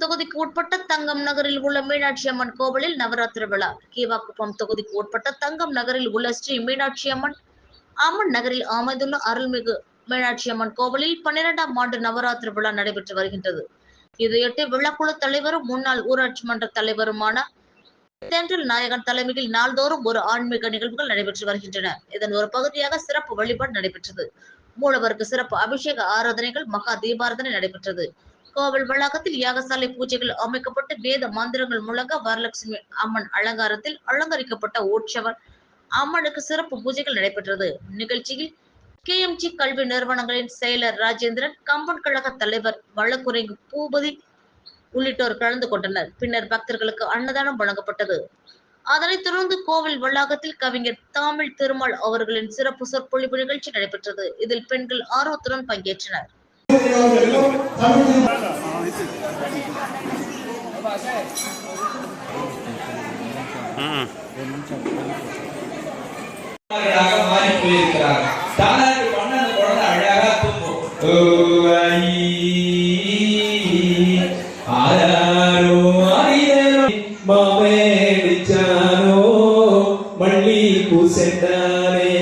தொகுதிக்கு உட்பட்ட தங்கம் நகரில் உள்ள மீனாட்சி அம்மன் கோவிலில் நவராத்திரி விழா. கீவாக்குப்பம் தொகுதிக்கு உட்பட்ட தங்கம் நகரில் உள்ள ஸ்ரீ மீனாட்சி அம்மன் நகரில் அமைந்துள்ள அருள்மிகு மீனாட்சி அம்மன் கோவிலில் 12ஆம் ஆண்டு நவராத்திரி விழா நடைபெற்று வருகின்றது. இதையொட்டி விழாக்குழு தலைவரும் முன்னாள் ஊராட்சி மன்ற தலைவருமான தென்றல் நாயகன் தலைமையில் நாள்தோறும் ஒரு ஆன்மீக நிகழ்வுகள் நடைபெற்று வருகின்றன. இதன் ஒரு பகுதியாக சிறப்பு வழிபாடு நடைபெற்றது. மூலவருக்கு சிறப்பு அபிஷேக ஆராதனைகள், மகா தீபாராதனை நடைபெற்றது. கோவில் வளாகத்தில் யாகசாலை பூஜைகள் அமைக்கப்பட்டு வேத மந்திரங்கள் முழங்க வரலட்சுமி அம்மன் அலங்காரத்தில் அலங்கரிக்கப்பட்ட உற்சவர் அம்மனுக்கு சிறப்பு பூஜைகள் நடைபெற்றது. நிகழ்ச்சியில் KMG கல்வி நிறுவனங்களின் செயலர் ராஜேந்திரன், கம்பன் கழக தலைவர் வழக்குரைஞர் பூபதி உள்ளிட்டோர் கலந்து கொண்டனர். பின்னர் பக்தர்களுக்கு அன்னதானம் வழங்கப்பட்டது. அதனைத் தொடர்ந்து கோவில் வளாகத்தில் கவிஞர் தமிழ் திருமால் அவர்களின் சிறப்பு சொற்பொழிவு நிகழ்ச்சி நடைபெற்றது. இதில் பெண்கள் ஆர்வத்துடன் பங்கேற்றனர். மல்லி பூசெண்டானே